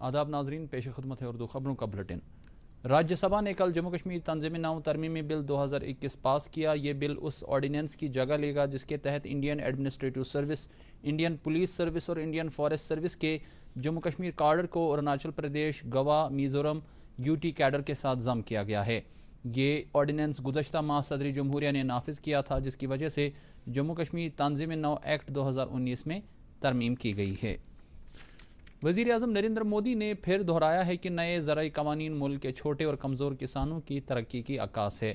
آداب ناظرین، پیش خدمت ہے اردو خبروں کا بلٹن۔ راجیہ سبھا نے کل جموں کشمیر تنظیم نو ترمیمی بل 2021 پاس کیا۔ یہ بل اس آرڈیننس کی جگہ لے گا جس کے تحت Indian administrative service, Indian police service اور انڈین فارسٹ سروس کے جموں کشمیر کاڈر کو اروناچل پردیش، گوا، میزورم، یوٹی کیڈر کے ساتھ ضم کیا گیا ہے۔ یہ آرڈیننس گزشتہ ماہ صدر جمہوریہ نے نافذ کیا تھا، جس کی وجہ سے جموں کشمیر تنظیم نو ایکٹ 2019 میں ترمیم کی گئی ہے۔ وزیر اعظم نریندر مودی نے پھر دہرایا ہے کہ نئے زرعی قوانین ملک کے چھوٹے اور کمزور کسانوں کی ترقی کی عکاس ہے۔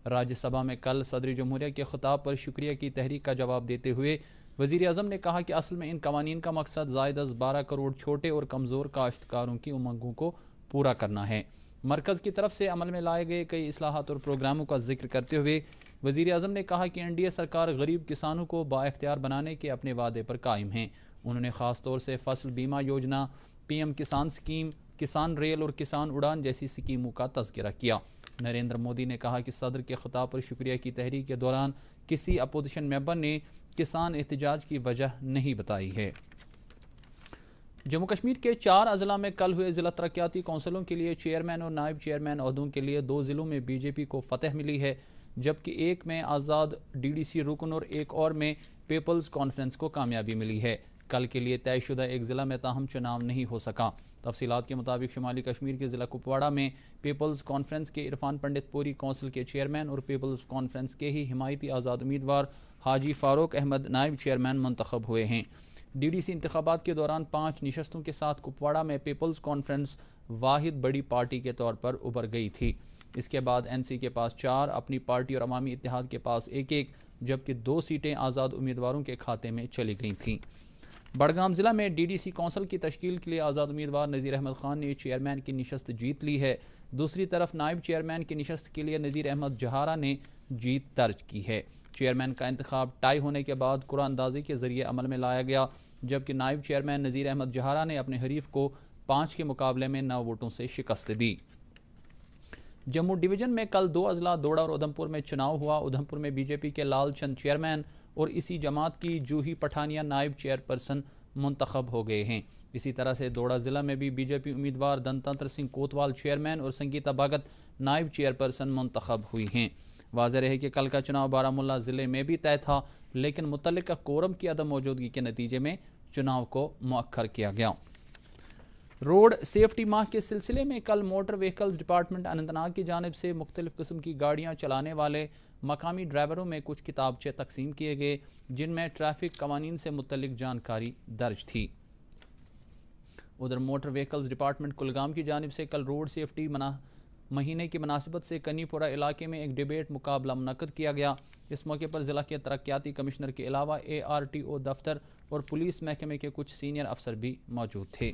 راجیہ سبھا میں کل صدر جمہوریہ کے خطاب پر شکریہ کی تحریک کا جواب دیتے ہوئے وزیر اعظم نے کہا کہ اصل میں ان قوانین کا مقصد زائد از 12 کروڑ چھوٹے اور کمزور کاشتکاروں کی امنگوں کو پورا کرنا ہے۔ مرکز کی طرف سے عمل میں لائے گئے کئی اصلاحات اور پروگراموں کا ذکر کرتے ہوئے وزیر اعظم نے کہا کہ NDA سرکار غریب کسانوں کو بااختیار بنانے کے اپنے وعدے پر قائم ہیں۔ انہوں نے خاص طور سے فصل بیمہ یوجنا، PM کسان اسکیم، کسان ریل اور کسان اڑان جیسی اسکیموں کا تذکرہ کیا۔ نریندر مودی نے کہا کہ صدر کے خطاب پر شکریہ کی تحریک کے دوران کسی اپوزیشن ممبر نے کسان احتجاج کی وجہ نہیں بتائی ہے۔ جموں کشمیر کے 4 اضلاع میں کل ہوئے ضلع ترقیاتی کونسلوں کے لیے چیئرمین اور نائب چیئرمین عہدوں کے لیے 2 ضلعوں میں BJP کو فتح ملی ہے، جبکہ ایک میں آزاد DDC رکن اور ایک اور میں پیپلز کانفرنس کو کامیابی ملی ہے۔ کل کے لیے طے شدہ ایک ضلع میں تاہم چناؤ نہیں ہو سکا۔ تفصیلات کے مطابق شمالی کشمیر کے ضلع کپواڑہ میں پیپلز کانفرنس کے عرفان پنڈت پوری کونسل کے چیئرمین اور پیپلز کانفرنس کے ہی حمایتی آزاد امیدوار حاجی فاروق احمد نائب چیئرمین منتخب ہوئے ہیں۔ DDC انتخابات کے دوران 5 نشستوں کے ساتھ کپواڑہ میں پیپلز کانفرنس واحد بڑی پارٹی کے طور پر ابھر گئی تھی۔ اس کے بعد NC کے پاس 4، اپنی پارٹی اور عوامی اتحاد کے پاس 1-1، جبکہ 2 سیٹیں آزاد امیدواروں کے کھاتے میں چلی گئی تھیں۔ بڑگام ضلع میں DDC کونسل کی تشکیل کے لیے آزاد امیدوار نذیر احمد خان نے چیئرمین کی نشست جیت لی ہے۔ دوسری طرف نائب چیئرمین کی نشست کے لیے نذیر احمد جہارہ نے جیت درج کی ہے۔ چیئرمین کا انتخاب ٹائی ہونے کے بعد قرعہ اندازی کے ذریعے عمل میں لایا گیا، جبکہ نائب چیئرمین نذیر احمد جہارہ نے اپنے حریف کو 5 کے مقابلے میں 9 ووٹوں سے شکست دی۔ جموں ڈویژن میں کل 2 اضلاع دوڑا اور ادھمپور میں چناؤ ہوا۔ ادھمپور میں BJP کے لال چند چیئرمین اور اسی جماعت کی جوہی پٹھانیہ نائب چیئرپرسن منتخب ہو گئے ہیں۔ اسی طرح سے دوڑا ضلع میں بھی BJP امیدوار دنتنتر سنگھ کوتوال چیئرمین اور سنگیتا بھگت نائب چیئرپرسن منتخب ہوئی ہیں۔ واضح رہے کہ کل کا چناؤ بارہمولہ ضلع میں بھی طے تھا، لیکن متعلقہ کورم کی عدم موجودگی کے نتیجے میں چناؤ کو مؤخر کیا گیا۔ روڈ سیفٹی ماہ کے سلسلے میں کل motor vehicles department Anant Nag کی جانب سے مختلف قسم کی گاڑیاں چلانے والے مقامی ڈرائیوروں میں کچھ کتابچے تقسیم کیے گئے، جن میں ٹریفک قوانین سے متعلق جانکاری درج تھی۔ ادھر موٹر وہیکلز ڈپارٹمنٹ کلگام کی جانب سے کل روڈ سیفٹی مہینے کی مناسبت سے کنی پورہ علاقے میں ایک ڈیبیٹ مقابلہ منعقد کیا گیا۔ اس موقع پر ضلع کے ترقیاتی کمشنر کے علاوہ ARTO دفتر اور پولیس محکمے کے کچھ سینئر افسر بھی موجود تھے۔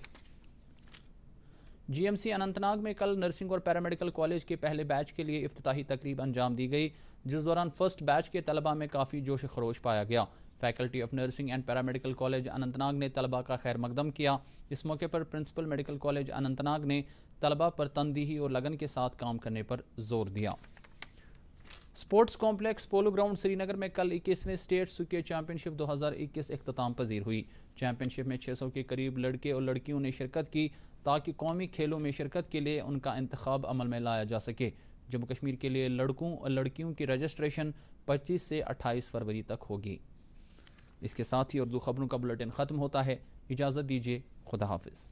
GMC اننت ناگ میں کل نرسنگ اور پیرامیڈیکل کالج کے پہلے بیچ کے لیے افتتاحی تقریب انجام دی گئی، جس دوران فرسٹ بیچ کے طلباء میں کافی جوش و خروش پایا گیا۔ Faculty of nursing and paramedical college Anantnag نے طلباء کا خیر مقدم کیا۔ اس موقع پر principal medical college Anantnag نے طلباء پر تندیہی اور لگن کے ساتھ کام کرنے پر زور دیا۔ سپورٹس کمپلیکس پولو گراؤنڈ سری نگر میں کل 21ویں اسٹیٹ سکے چیمپئن شپ 2021 اختتام پذیر ہوئی۔ چیمپئن شپ میں 600 کے قریب لڑکے اور لڑکیوں نے شرکت کی تاکہ قومی کھیلوں میں شرکت کے لیے ان کا انتخاب عمل میں لایا جا سکے۔ جموں کشمیر کے لیے لڑکوں اور لڑکیوں کی رجسٹریشن 25 سے 28 فروری تک ہوگی۔ اس کے ساتھ ہی اردو خبروں کا بلیٹن ختم ہوتا ہے۔ اجازت دیجیے، خدا حافظ۔